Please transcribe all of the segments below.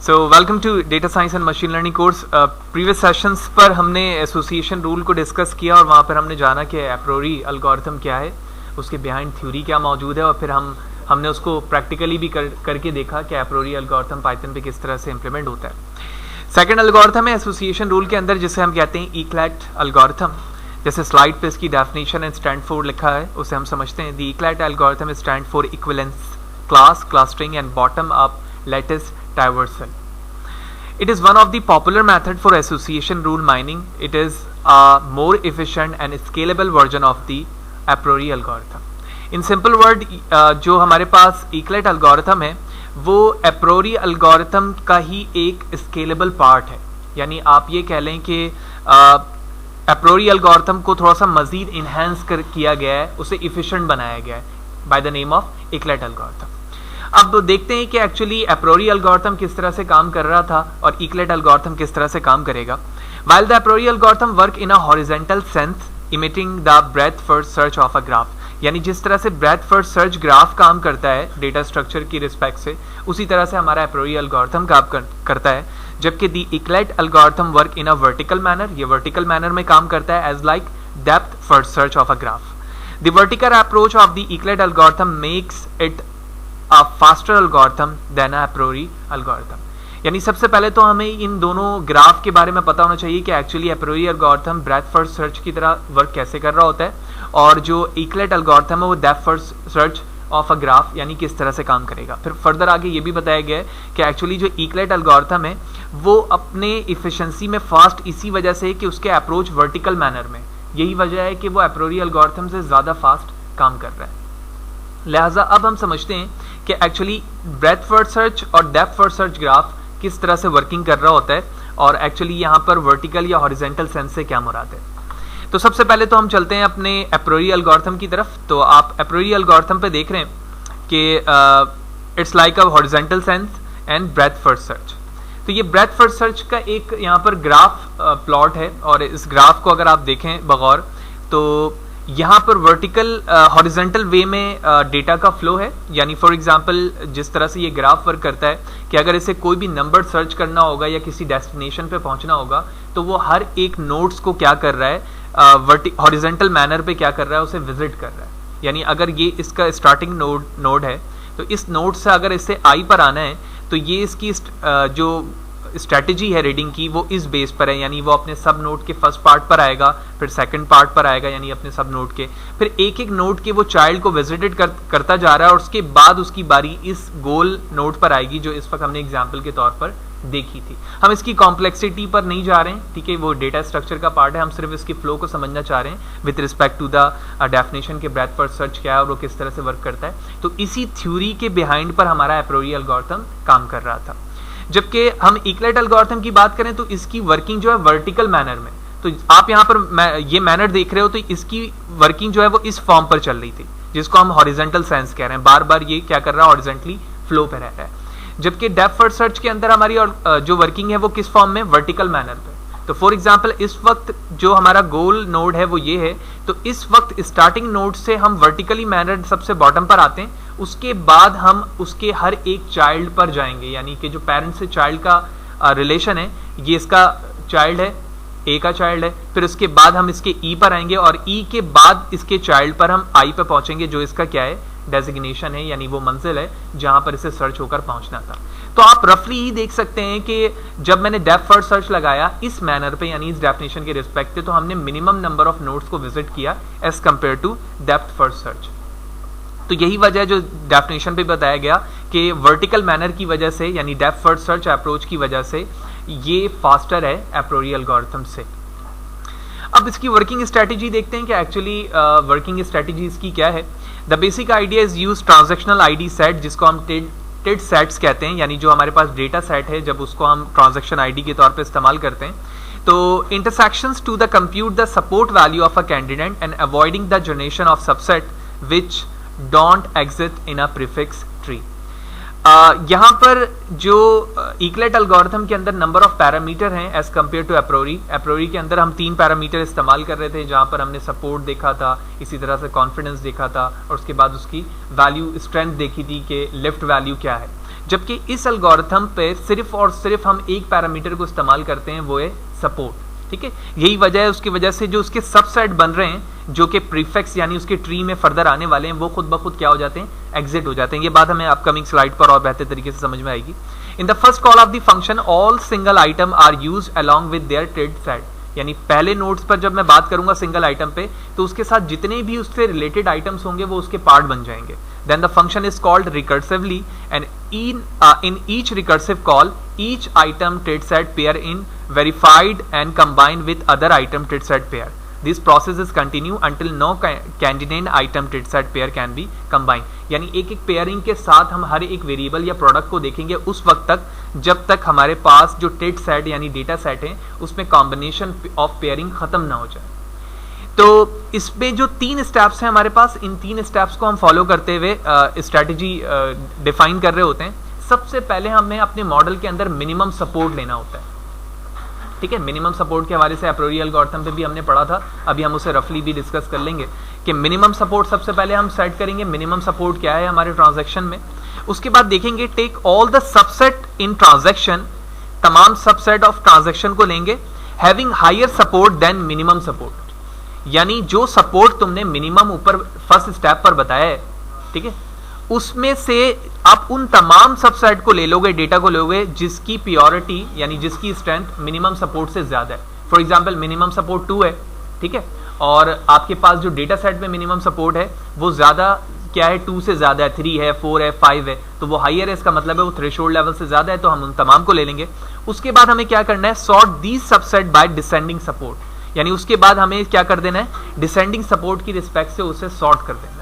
So welcome to data science and machine learning course. Previous sessions पर हमने association rule को discuss किया और वहाँ पर हमने जाना कि एप्रोरी एल्गोरिथम क्या है, उसके बिहाइंड थ्योरी क्या मौजूद है, और फिर हमने उसको प्रैक्टिकली भी करके देखा कि एप्रोरी एल्गोरिथम पाइथन पे किस तरह से इंप्लीमेंट होता है। सेकेंड एल्गोरिथम है एसोसिएशन रूल के अंदर, जिसे हम कहते हैं इक्लेट एल्गोरिथम। जैसे स्लाइड पे इसकी डेफिनेशन एंड स्टैंड फॉर लिखा है, उसे हम समझते हैं। The Eclat algorithm stand for equivalence class, clustering and bottom up lattice traversal. It is one of the popular method for association rule mining. It is a more efficient and scalable version of the a priori algorithm. In simple word, जो हमारे पास इक्लेट algorithm है वो a priori algorithm का ही एक scalable part है। यानी आप ये कह लें कि a priori algorithm को थोड़ा सा मजीद इन्हेंस किया गया है, उसे efficient बनाया गया है by the name of Eclat algorithm. अब देखते हैं कि एक्चुअली एप्रोरी एल्गोरिथम किस तरह से काम कर रहा था और इक्लेट एल्गोरिथम किस तरह से काम करेगा। While the Apriori algorithm work in a horizontal sense imitating the breadth first search of a graph, यानी जिस तरह से ब्रेथ फर्स्ट सर्च ग्राफ काम करता है डेटा स्ट्रक्चर की रिस्पेक्ट से, उसी तरह से हमारा एप्रोरी एल्गोरिथम काम करता है। जबकि the Eclat algorithm work in a vertical manner, ये वर्टिकल मैनर में काम करता है as like depth first search of a graph. The vertical approach of the Eclat algorithm makes it a faster algorithm than a priori algorithm। यानी सबसे पहले तो हमें इन दोनों ग्राफ के बारे में पता होना चाहिए कि actually Apriori algorithm breadth first search की तरह वर्क कैसे कर रहा होता है, और जो इक्लेट एल्गोरिथम है वो depth first search of a graph यानी किस तरह से काम करेगा। फिर फर्दर आगे ये भी बताया गया है कि एक्चुअली जो इक्लेट एल्गोरिथम है वो अपने इफिशिएंसी में फास्ट इसी वजह से कि उसके अप्रोच वर्टिकल मैनर में, यही वजह है कि वो एप्रोरी एल्गोरिथम से ज़्यादा फास्ट काम कर रहा है। लिहाजा अब हम समझते हैं कि एक्चुअली ब्रेथ फर्स्ट सर्च और डेप्थ फर्स्ट सर्च ग्राफ किस तरह से वर्किंग कर रहा होता है, और एक्चुअली यहाँ पर वर्टिकल या हॉरिजॉन्टल सेंस से क्या मुराद है। तो सबसे पहले तो हम चलते हैं अपने एप्रोरी एल्गोरिथम की तरफ। तो आप एप्रोरी एल्गोरिथम पे देख रहे हैं कि it's like a horizontal sense and breadth first search. तो ये ब्रेथ फर्स्ट सर्च का एक यहाँ पर ग्राफ प्लॉट है, और इस ग्राफ को अगर आप देखें बगौर तो यहाँ पर वर्टिकल हॉरिजॉन्टल वे में डेटा का फ्लो है। यानी फॉर एग्जांपल जिस तरह से ये ग्राफ वर्क करता है कि अगर इसे कोई भी नंबर सर्च करना होगा या किसी डेस्टिनेशन पे पहुंचना होगा तो वो हर एक नोड्स को क्या कर रहा है, हॉरिजॉन्टल मैनर पे क्या कर रहा है, उसे विजिट कर रहा है। यानी अगर ये इसका स्टार्टिंग नोड है तो इस नोड से अगर इसे आई पर आना है तो ये इसकी जो स्ट्रैटेजी है रीडिंग की वो इस बेस पर है, यानी वो अपने सब नोड के फर्स्ट पार्ट पर आएगा, फिर सेकंड पार्ट पर आएगा यानी अपने सब नोड के, फिर एक एक नोड के वो चाइल्ड को विजिटेड करता जा रहा है, और उसके बाद उसकी बारी इस गोल नोड पर आएगी जो इस वक्त हमने एग्जाम्पल के तौर पर देखी थी। हम इसकी कॉम्प्लेक्सिटी पर नहीं जा रहे हैं, ठीक है, वो डेटा स्ट्रक्चर का पार्ट है, हम सिर्फ इसके फ्लो को समझना चाह रहे हैं with respect to the definition के ब्रेथ फर्स्ट सर्च क्या है और वो किस तरह से वर्क करता है। तो इसी थ्योरी के बिहाइंड पर हमारा एप्रोरी एल्गोरिथम काम कर रहा था। जबकि हम इक्लेट एल्गोरिथम की बात करें तो इसकी वर्किंग जो है वर्टिकल मैनर में, तो आप यहाँ पर ये मैनर देख रहे हो तो इसकी वर्किंग जो है वो इस फॉर्म पर चल रही थी जिसको हम हॉरिजॉन्टल सेंस कह रहे हैं, बार बार ये क्या कर रहा है, हॉरिजॉन्टली फ्लो पे रह रहा है। जबकि डेप्थ फर्स्ट सर्च के अंदर हमारी जो वर्किंग है वो किस फॉर्म में, वर्टिकल मैनर पे। तो फॉर एग्जाम्पल इस वक्त जो हमारा गोल नोड है वो ये है, तो इस वक्त स्टार्टिंग नोड से हम वर्टिकली मैनर सबसे बॉटम पर आते हैं, उसके बाद हम उसके हर एक चाइल्ड पर जाएंगे, यानी कि जो पेरेंट से चाइल्ड का रिलेशन है, ये इसका चाइल्ड है, ए का चाइल्ड है, फिर उसके बाद हम इसके ई पर आएंगे और ई के बाद इसके चाइल्ड पर हम आई पर पहुंचेंगे जो इसका क्या है, डेजिग्नेशन है, यानी वो मंजिल है जहां पर इसे सर्च होकर पहुंचना था। तो आप रफली ही देख सकते हैं कि जब मैंने डेप्थ फर्स्ट सर्च लगाया इस मैनर पे यानी इस डेफिनेशन के रिस्पेक्ट पे, तो हमने मिनिमम नंबर ऑफ नोड्स को विजिट किया as compare to depth first search. तो यही वजह है जो डेफिनेशन पे बताया गया कि वर्टिकल मैनर की वजह से यानी डेप्थ फर्स्ट सर्च अप्रोच की वजह से ये फास्टर है एप्रोरी एल्गोरिथम से। अब इसकी वर्किंग स्ट्रेटेजी देखते हैं कि एक्चुअली वर्किंग स्ट्रेटेजी इसकी क्या है। The basic idea is use transactional ID set, जिसको हम टेड सेट्स कहते हैं, यानी जो हमारे पास डेटा सेट है जब उसको हम ट्रांजैक्शन आईडी के तौर पे इस्तेमाल करते हैं। तो intersections to the compute the support value of a candidate and avoiding the generation of subset which don't exit in a prefix tree. यहाँ पर जो इक्लेट एल्गोरिथम के अंदर नंबर ऑफ पैरामीटर हैं एज कम्पेयर टू एप्रोरी के अंदर हम 3 parameter इस्तेमाल कर रहे थे, जहाँ पर हमने सपोर्ट देखा था, इसी तरह से कॉन्फिडेंस देखा था, और उसके बाद उसकी वैल्यू स्ट्रेंथ देखी थी कि लिफ्ट वैल्यू क्या है। जबकि इस एल्गोरिथम पे सिर्फ और सिर्फ हम एक पैरामीटर को इस्तेमाल करते हैं, वो है सपोर्ट। ठीक है, यही वजह है, उसकी वजह से जो उसके सबसेट बन रहे हैं जो कि प्रीफिक्स यानी उसके ट्री में फर्दर आने वाले हैं, वो खुद ब खुद क्या हो जाते हैं, एग्जिट हो जाते हैं। ये बात हमें अपकमिंग स्लाइड पर और बेहतर तरीके से समझ में आएगी। In the first call of the function all single item are used along with their trade set, यानी पहले नोड्स पर जब मैं बात करूंगा सिंगल आइटम पे, तो उसके साथ जितने भी उससे रिलेटेड आइटम्स होंगे वो उसके पार्ट बन जाएंगे। Then the function is called recursively, and in each recursive call, each item trade set pair in verified and combined with other item trade set pair. This process is continue until no candidate item trade set pair can be combined. यानी एक एक pairing के साथ हम हर एक variable या product को देखेंगे उस वक्त तक जब तक हमारे पास जो ट्रेड सेट यानी डेटा सेट है उसमें कॉम्बिनेशन ऑफ पेयरिंग खत्म ना हो जाए। तो इसमें जो 3 स्टेप्स हैं हमारे पास, इन 3 स्टेप्स को हम फॉलो करते हुए स्ट्रैटेजी डिफाइन कर रहे होते हैं। सबसे पहले हमें अपने मॉडल के अंदर मिनिमम सपोर्ट लेना होता है। ठीक है, मिनिमम सपोर्ट के हवाले से एप्रोरी एल्गोरिथम पे भी हमने पढ़ा था, अभी हम उसे रफली भी डिस्कस कर लेंगे कि मिनिमम सपोर्ट सबसे पहले हम सेट करेंगे। मिनिमम सपोर्ट क्या है हमारे ट्रांजैक्शन में, उसके बाद देखेंगे take all the subset in transaction, तमाम सबसेट ऑफ ट्रांजैक्शन को लेंगे having higher support then minimum support, यानी जो सपोर्ट तुमने मिनिमम ऊपर फर्स्ट स्टेप पर बताया है, ठीक है, उसमें से आप उन तमाम सबसेट को ले लोगे, डेटा को लोगे जिसकी प्योरिटी यानी जिसकी स्ट्रेंथ मिनिमम सपोर्ट से ज्यादा है। फॉर एग्जांपल मिनिमम सपोर्ट 2 है, ठीक है, और आपके पास जो डेटा सेट में मिनिमम सपोर्ट है वो ज्यादा क्या है, 2 से ज्यादा है, 3 है, 4 है, 5 है, तो वो हायर है, इसका मतलब है वो थ्रेशोल्ड लेवल से ज्यादा है, तो हम उन तमाम को ले लेंगे। उसके बाद हमें क्या करना है, sort these subset by descending support, यानी उसके बाद हमें क्या कर देना है, डिसेंडिंग सपोर्ट की रिस्पेक्ट से उसे सॉर्ट कर देना है।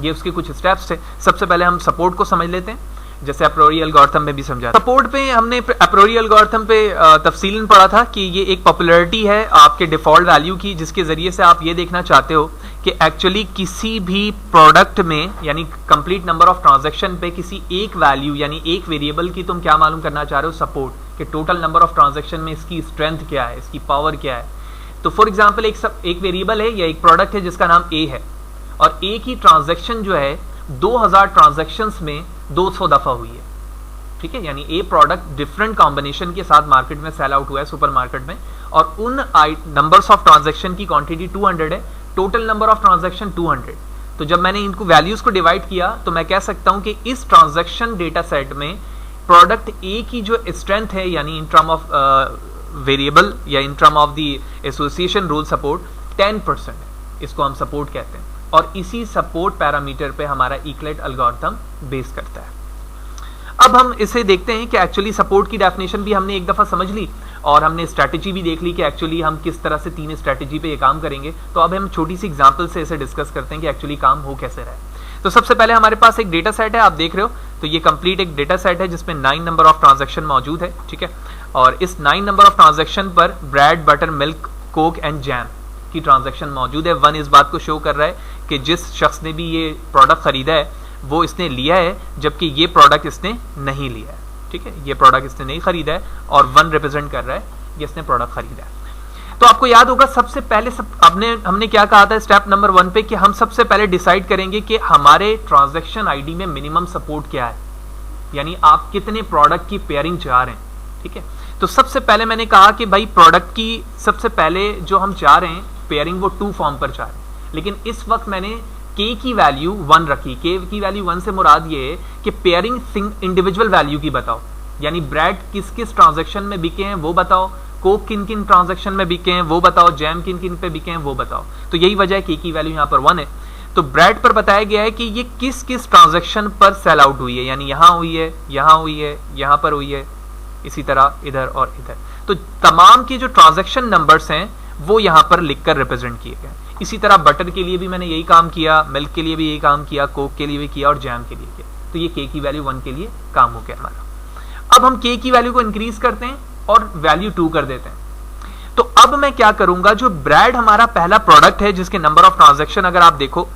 ये उसके कुछ स्टेप्स थे। सबसे पहले हम सपोर्ट को समझ लेते हैं, जैसे एप्रोरी एल्गोरिथम में भी समझा। सपोर्ट पे हमने एप्रोरी एल्गोरिथम पे तफसीलन पढ़ा था कि ये एक पॉपुलैरिटी है आपके डिफॉल्ट वैल्यू की, जिसके जरिए से आप ये देखना चाहते हो कि एक्चुअली किसी भी प्रोडक्ट में यानी कंप्लीट नंबर ऑफ ट्रांजैक्शन पे किसी एक वैल्यू यानी एक वेरिएबल की तुम क्या मालूम करना चाह रहे हो, सपोर्ट, कि टोटल नंबर ऑफ ट्रांजैक्शन में इसकी स्ट्रेंथ क्या है, इसकी पावर क्या है। तो फॉर एग्जाम्पल एक वेरिएबल है या एक प्रोडक्ट है जिसका नाम ए है, और ए की ट्रांजैक्शन जो है 2000 ट्रांजैक्शंस में 200 दफा हुई है। ठीक है, यानी ए प्रोडक्ट डिफरेंट कॉम्बिनेशन के साथ मार्केट में सेल आउट हुआ है सुपरमार्केट में, और उन नंबर्स ऑफ ट्रांजैक्शन की क्वांटिटी 200 है, टोटल नंबर ऑफ ट्रांजैक्शन 200। तो जब मैंने इनको वैल्यूज को डिवाइड किया तो मैं कह सकता हूं कि इस ट्रांजैक्शन डेटा सेट में प्रोडक्ट ए की जो स्ट्रेंथ है यानी इन टर्म ऑफ वेरिएबल या in term of the association rule support 10% है, इसको हम सपोर्ट कहते हैं, और इसी सपोर्ट पैरामीटर पे हमारा इक्लेट एल्गोरिथम बेस करता है। अब हम इसे देखते हैं कि एक्चुअली सपोर्ट की डेफिनेशन भी हमने एक दफा समझ ली और हमने स्ट्रैटेजी भी देख ली कि एक्चुअली हम किस तरह से 3 स्ट्रैटेजी पे ये काम करेंगे। तो अब हम छोटी सी एग्जांपल से इसे डिस्कस करते हैं कि एक्चुअली काम हो कैसे रहा है। तो सबसे पहले हमारे पास एक डेटा सेट है, आप देख रहे हो, तो ये कंप्लीट एक डेटा सेट है जिसमें 9 नंबर ऑफ ट्रांजैक्शन मौजूद है। ठीक है, और इस 9 नंबर ऑफ ट्रांजैक्शन पर bread, butter, milk, Coke and jam की ट्रांजैक्शन मौजूद है। 1 इस बात को शो कर रहा है कि जिस शख्स ने भी ये प्रोडक्ट खरीदा है वो इसने लिया है, जबकि ये प्रोडक्ट इसने नहीं लिया है। ठीक है, ये प्रोडक्ट इसने नहीं खरीदा है, और 1 रिप्रेजेंट कर रहा है कि इसने प्रोडक्ट खरीदा है। तो आपको याद होगा सबसे पहले हमने क्या कहा था स्टेप नंबर 1 पे कि हम सबसे पहले डिसाइड करेंगे कि हमारे ट्रांजैक्शन आईडी में मिनिमम सपोर्ट क्या है, यानी आप कितने प्रोडक्ट की पेयरिंग चाह रहे हैं। ठीक है, तो सबसे पहले मैंने कहा कि भाई प्रोडक्ट की सबसे पहले जो हम चाह रहे हैं पेयरिंग वो 2 फॉर्म पर चाह रहे हैं, लेकिन इस वक्त मैंने के की वैल्यू 1 रखी। के की वैल्यू 1 से मुराद ये है कि पेयरिंग इंडिविजुअल वैल्यू की बताओ, यानी ब्रेड किस किस ट्रांजैक्शन में बिके हैं वो बताओ, कोक किन किन ट्रांजैक्शन में बिके हैं वो बताओ, जैम किन किन पे बिके हैं वो बताओ। तो यही वजह है के की वैल्यू यहाँ पर 1 है। तो ब्रेड पर बताया गया है कि ये किस किस ट्रांजैक्शन पर सेल आउट हुई है, यानी यहाँ हुई है, यहाँ हुई है, यहाँ पर हुई है, इसी तरह इधर और इधर। तो तमाम के जो ट्रांजैक्शन नंबर्स हैं वो यहाँ पर लिखकर रिप्रेजेंट किए गए। इसी तरह बटर के लिए भी मैंने यही काम किया, मिल्क के लिए भी यही काम किया, कोक के लिए भी किया और जैम के लिए किया। तो ये के की वैल्यू 1 के लिए काम हो गया हमारा। अब हम के की वैल्यू को इंक्रीज करते हैं और वैल्यू 2 कर देते हैं। तो अब मैं क्या करूंगा, जो ब्रेड हमारा पहला प्रोडक्ट है जिसके नंबर ऑफ ट्रांजैक्शन अगर आप देखो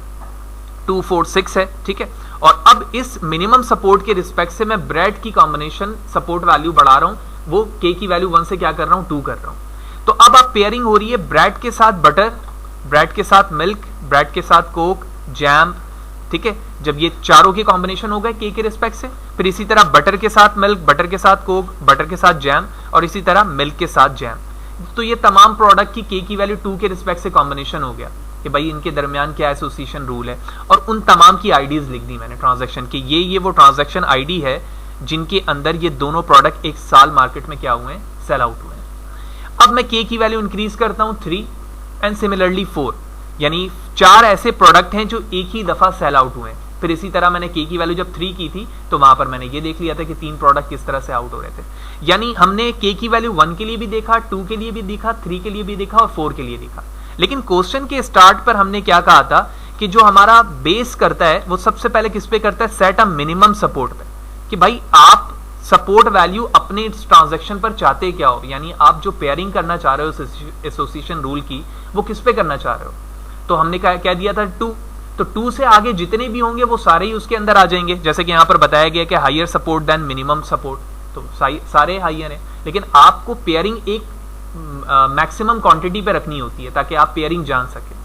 246 है। ठीक है, और अब इस मिनिमम सपोर्ट के रिस्पेक्ट से मैं ब्रेड की कॉम्बिनेशन सपोर्ट वैल्यू बढ़ा रहा हूं, वो के की वैल्यू 1 से क्या कर रहा हूं, 2 कर रहा हूं। तो अब आप पेयरिंग हो रही है ब्रेड के साथ बटर, ब्रेड के साथ मिल्क, ब्रेड के साथ कोक, जैम। ठीक है, जब ये चारों के कॉम्बिनेशन हो गए के रिस्पेक्ट से, फिर इसी तरह बटर के साथ मिल्क, बटर के साथ कोक, बटर के साथ जैम, और इसी तरह मिल्क के साथ जैम। तो ये तमाम प्रोडक्ट की के की वैल्यू 2 के रिस्पेक्ट से कॉम्बिनेशन हो गया कि भाई इनके दरमियान क्या एसोसिएशन रूल है, और उन तमाम की आईडीज लिख दी मैंने ट्रांजैक्शन की। ये वो ट्रांजैक्शन आईडी है जिनके अंदर ये दोनों प्रोडक्ट एक साल मार्केट में क्या हुए हैं, सेल आउट हुए हैं। अब मैं के की वैल्यू इंक्रीज करता हूं 3 एंड सिमिलरली 4, यानी 4 ऐसे प्रोडक्ट हैं जो एक ही दफा सेल आउट हुए हैं। फिर इसी तरह मैंने के की वैल्यू जब 3 की थी तो वहां पर मैंने ये देख लिया था कि 3 प्रोडक्ट किस तरह से आउट हो रहे थे। यानी हमने के की वैल्यू 1 के लिए भी देखा, 2 के लिए भी देखा, 3 के लिए भी देखा और 4 के लिए देखा। लेकिन क्वेश्चन के स्टार्ट पर हमने क्या कहा था कि जो हमारा बेस करता है वो सबसे पहले किस पे करता है, सेट अ मिनिमम सपोर्ट पे, कि भाई आप सपोर्ट वैल्यू अपने ट्रांजैक्शन पर चाहते क्या हो, यानी आप जो पेयरिंग करना चाह रहे हो एसोसिएशन रूल की वो किस पे करना चाह रहे हो। तो हमने क्या दिया था 2, तो 2 से आगे जितने भी होंगे वो सारे ही उसके अंदर आ जाएंगे। जैसे कि यहां पर बताया गया कि higher support then minimum support, तो सारे हायर हैं, लेकिन आपको पेयरिंग एक मैक्सिमम क्वांटिटी पे रखनी होती है ताकि आप पेयरिंग जान सके,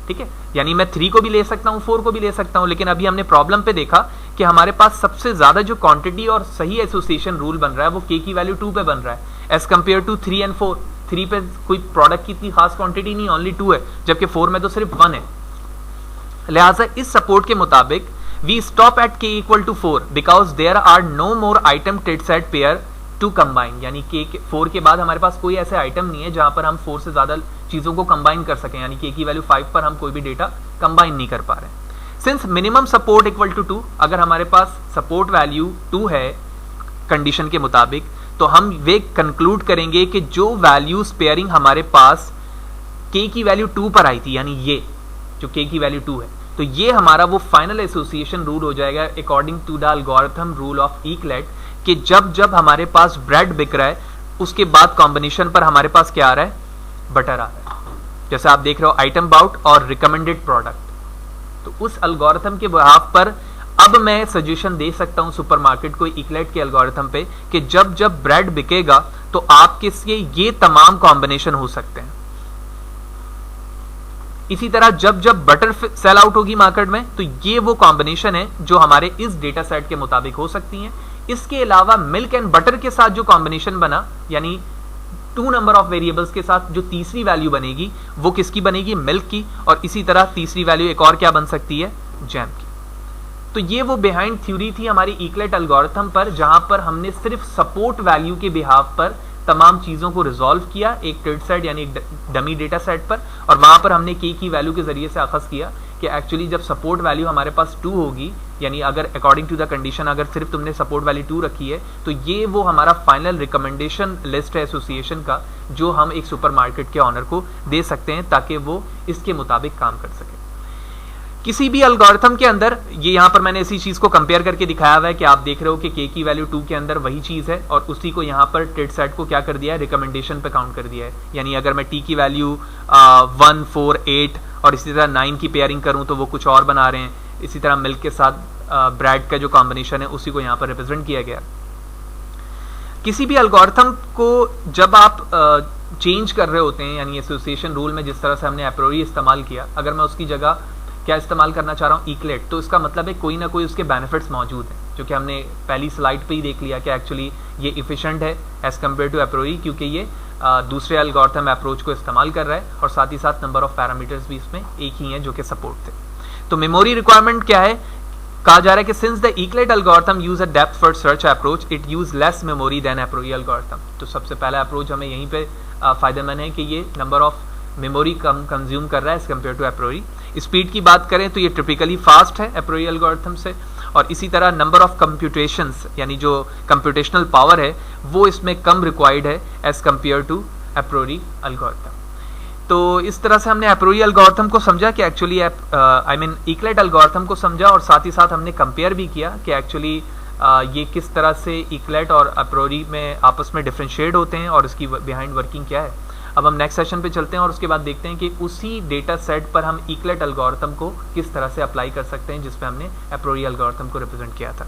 ठीक है। यानी मैं 3 को भी ले सकता हूं, 4 को भी ले सकता हूं, लेकिन अभी हमने प्रॉब्लम पे देखा कि हमारे पास सबसे ज्यादा जो क्वांटिटी और सही एसोसिएशन रूल बन रहा है वो के की वैल्यू 2 पे बन रहा है एज कंपेयर टू 3 एंड 4। 3 पे कोई प्रोडक्ट की इतनी खास क्वांटिटी नहीं, ओनली 2 है, जबकि 4 में तो सिर्फ 1 है। लिहाजा इस सपोर्ट के मुताबिक we stop at K equal to 4 because there are no more item trade set pair to combine, यानी के 4 के बाद हमारे पास कोई ऐसे आइटम नहीं है जहां पर हम 4 से ज्यादा चीजों को कंबाइन कर सकें, यानी के की वैल्यू 5 पर हम कोई भी डेटा कंबाइन नहीं कर पा रहे। Since minimum support equal to 2, अगर हमारे पास सपोर्ट वैल्यू 2 है कंडीशन के मुताबिक, तो हम वे कंक्लूड करेंगे कि जो वैल्यूज पेयरिंग हमारे पास के की वैल्यू 2 पर आई थी, यानी ये जो के की वैल्यू 2 है, तो ये हमारा वो फाइनल एसोसिएशन रूल हो जाएगा according to the algorithm rule of Eclat, कि जब जब हमारे पास ब्रेड बिक रहा है उसके बाद कॉम्बिनेशन पर हमारे पास क्या आ रहा है, बटर आ रहा है। जैसे आप देख रहे हो आइटम बाउट और रिकमेंडेड प्रोडक्ट, तो उस एल्गोरिथम के बिहाफ पर अब मैं सजेशन दे सकता हूं सुपरमार्केट को इक्लेट के एल्गोरिथम पे कि जब जब ब्रेड बिकेगा तो आपके लिए ये तमाम कॉम्बिनेशन हो सकते हैं। इसी तरह जब जब बटर सेल आउट होगी मार्केट में तो ये वो कॉम्बिनेशन है जो हमारे इस डेटा सेट के मुताबिक हो सकती हैं। इसके अलावा मिल्क एंड बटर के साथ जो कॉम्बिनेशन बना, यानी 2 नंबर ऑफ वेरिएबल्स के साथ जो तीसरी वैल्यू बनेगी वो किसकी बनेगी, मिल्क की, और इसी तरह तीसरी वैल्यू एक और क्या बन सकती है, जैम की। तो ये वो बिहाइंड थ्योरी थी हमारी इक्लेट एल्गोरिथम पर, जहां पर हमने सिर्फ सपोर्ट वैल्यू के बिहाफ पर तमाम चीजों को रिजॉल्व किया एक ट्रेड सेट यानी डमी डेटा सेट पर, और वहां पर हमने के की वैल्यू के जरिए से अखज़ किया कि एक्चुअली जब सपोर्ट वैल्यू हमारे पास 2 होगी, यानी अगर अकॉर्डिंग टू द कंडीशन अगर सिर्फ तुमने सपोर्ट वैल्यू 2 रखी है, तो ये वो हमारा फाइनल रिकमेंडेशन लिस्ट है एसोसिएशन का जो हम एक सुपरमार्केट के ऑनर को दे सकते हैं ताकि वो इसके मुताबिक काम कर सके। किसी भी एल्गोरिथम के अंदर ये यहाँ पर मैंने इसी चीज को कंपेयर करके दिखाया हुआ है कि आप देख रहे हो कि के की वैल्यू 2 के अंदर वही चीज है और उसी को यहाँ पर ट्रेड सेट को क्या कर दिया है, रिकमेंडेशन पे काउंट कर दिया है। यानी अगर मैं टी की वैल्यू 1, 4, 8 और इसी तरह 9 की पेयरिंग करूं तो वो कुछ और बना रहे हैं। इसी तरह मिल्क के साथ ब्रेड का जो कॉम्बिनेशन है उसी को यहाँ पर रिप्रेजेंट किया गया। किसी भी एल्गोरिथम को जब आप चेंज कर रहे होते हैं, यानी एसोसिएशन रूल में जिस तरह से हमने एप्रोरी इस्तेमाल किया, अगर मैं उसकी जगह क्या इस्तेमाल करना चाह रहा हूँ, इक्लेट, तो इसका मतलब है कोई ना कोई उसके बेनिफिट्स मौजूद हैं, जो कि हमने पहली स्लाइड पे ही देख लिया कि एक्चुअली ये इफिशिएंट है एज कम्पेयर टू एप्रोरी, क्योंकि ये दूसरे एल्गोरिथम अप्रोच को इस्तेमाल कर रहा है और साथ ही साथ नंबर ऑफ पैरामीटर्स भी इसमें एक ही हैं जो कि सपोर्ट थे। तो मेमोरी रिक्वायरमेंट क्या है, कहा जा रहा है कि since the Eclat algorithm use a depth first search approach it use less memory than Apriori algorithm. तो सबसे पहला अप्रोच हमें यहीं पे फायदेमंद है कि ये number of memory come consume कर रहा है एज कम्पेयर टू एप्रोरी। स्पीड की बात करें तो ये टिपिकली फास्ट है एप्रोरी एल्गोरिथम से, और इसी तरह नंबर ऑफ कंप्यूटेशंस यानी जो कंप्यूटेशनल पावर है वो इसमें कम रिक्वायर्ड है एज कम्पेयर टू एप्रोरी एल्गोरिथम। तो इस तरह से हमने एप्रोरी एल्गोरिथम को समझा कि एक्चुअली इक्लेट एल्गोरिथम को समझा, और साथ ही साथ हमने कंपेयर भी किया कि एक्चुअली ये किस तरह से इक्लेट और एप्रोरी में आपस में डिफरेंशिएट होते हैं और इसकी बिहाइंड वर्किंग क्या है। अब हम नेक्स्ट सेशन पे चलते हैं और उसके बाद देखते हैं कि उसी डेटा सेट पर हम इक्लेट एल्गोरिथम को किस तरह से अप्लाई कर सकते हैं जिसपे हमने एप्रोरी एल्गोरिथम को रिप्रेजेंट किया था।